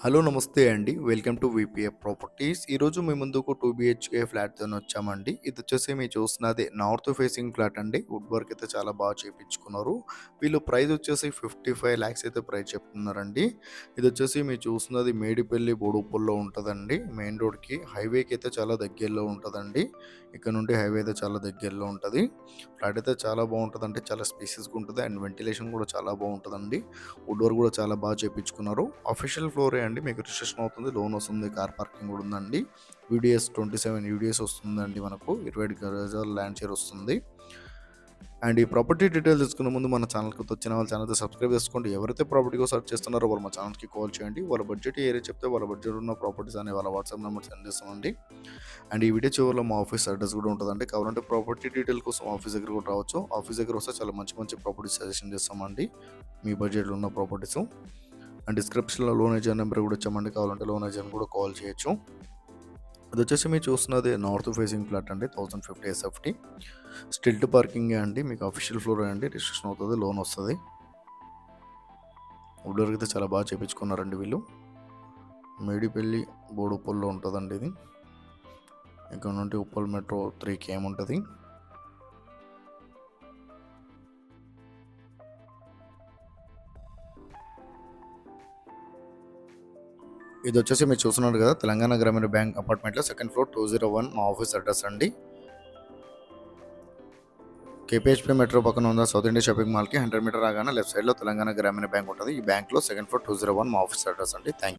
Hello నమస్తే అండి. Welcome to VPF properties. ఈరోజు మీ ముందుకు 2 బీహెచ్‌కే ఫ్లాట్‌తోని వచ్చామండి. ఇదొచ్చేసి మీరు చూస్తున్నది నార్త్ ఫేసింగ్ ఫ్లాట్ అండి. వుడ్ వర్క్ అయితే చాలా బాగా చేపించుకున్నారు. వీళ్ళు ప్రైస్ వచ్చేసి 55 లాక్స్ అయితే ప్రైస్ చెప్తున్నారండి. ఇదొచ్చేసి మీరు చూస్తున్నది మేడిపల్లి బోడుప్పల్లో ఉంటదండి. మెయిన్ రోడ్‌కి హైవేకి అయితే చాలా దగ్గరలో ఉంటదండి. ఇక్కడ నుండి హైవే అయితే చాలా దగ్గరలో ఉంటది. ఫ్లాట్ అయితే చాలా బాగుంటదండి. చాలా స్పేసియస్‌గా ఉంటది అండ్ వెంటిలేషన్ కూడా చాలా బాగుంటదండి. వుడ్ వర్క్ కూడా చాలా బాగా చేపించుకున్నారు. అఫీషియల్ ఫ్లోరే అండి. మీకు రిజిస్ట్రేషన్ అవుతుంది, లోన్ వస్తుంది, కార్ పార్కింగ్ కూడా ఉందండి. యూడిఎస్ 27 యూడిఎస్ వస్తుందండి. మనకు 25 గజాల ల్యాండ్ షేర్ వస్తుంది. అండ్ ఈ ప్రాపర్టీ డీటెయిల్స్ తెలుసుకునే ముందు మన ఛానల్కి వచ్చిన వాళ్ళ ఛానల్ సబ్స్క్రైబ్ చేసుకోండి. ఎవరైతే ప్రాపర్టీ కోసం సెర్చ్ చేస్తున్నారో వాళ్ళు మా ఛానల్కి కాల్ చేయండి. వాళ్ళ బడ్జెట్ ఏరియా చెప్తే వాళ్ళ బడ్జెట్ ఉన్న ప్రాపర్టీస్ అనే వాళ్ళ వాట్సాప్ నెంబర్ సెండ్ చేస్తామండి. అండ్ ఈ వీడియో చివరిలో మా ఆఫీస్ అడ్రస్ కూడా ఉంటుందండి. కావాలంటే ప్రాపర్టీ డీటెయిల్ కోసం ఆఫీస్ దగ్గర కూడా రావచ్చు. ఆఫీస్ దగ్గర వస్తే చాలా మంచి మంచి ప్రాపర్టీస్ సజెషన్ చేస్తామండి, మీ బడ్జెట్లో ఉన్న ప్రాపర్టీస్. అండ్ డిస్క్రిప్షన్లో లోన్ ఏజెంట్ నెంబర్ కూడా ఇచ్చామండి. కావాలంటే లోన్ ఏజెంట్ కూడా కాల్ చేయొచ్చు. ఇది వచ్చేసి మీరు చూస్తున్నది నార్త్ ఫేసింగ్ ఫ్లాట్ అండి. 1050 ఎస్ఎఫ్టీ స్టిల్ట్ పార్కింగ్ అండి. మీకు అఫీషియల్ ఫ్లోర్ అండి. రిజిస్ట్రేషన్ అవుతుంది, లోన్ వస్తుంది. వుడ్ వర్క్ అయితే చాలా బాగా చేపించుకున్నారండి వీళ్ళు. మేడిపల్లి బోడుప్పల్లో ఉంటుందండి ఇది. ఇక్కడ నుండి ఉప్పల్ మెట్రో 3 km ఉంటుంది. ఇది వచ్చేసి మీరు చూస్తున్నారు కదా, తెలంగాణ గ్రామీణ బ్యాంక్ అపార్ట్మెంట్లో సెకండ్ ఫ్లోర్ 201 మా ఆఫీస్ అడ్రస్ అండి. కేపీహెచ్పీ మెట్రో పక్కన ఉన్న సౌత్ ఇండియా షాపింగ్ మాల్కి 100 మీటర్ రాగానే లెఫ్ట్ సైడ్లో తెలంగాణ గ్రామీణ బ్యాంక్ ఉంటుంది. ఈ బ్యాంక్లో సెకండ్ ఫ్లోర్ 201 మా ఆఫీస్ అడ్రస్ అండి. Thank you.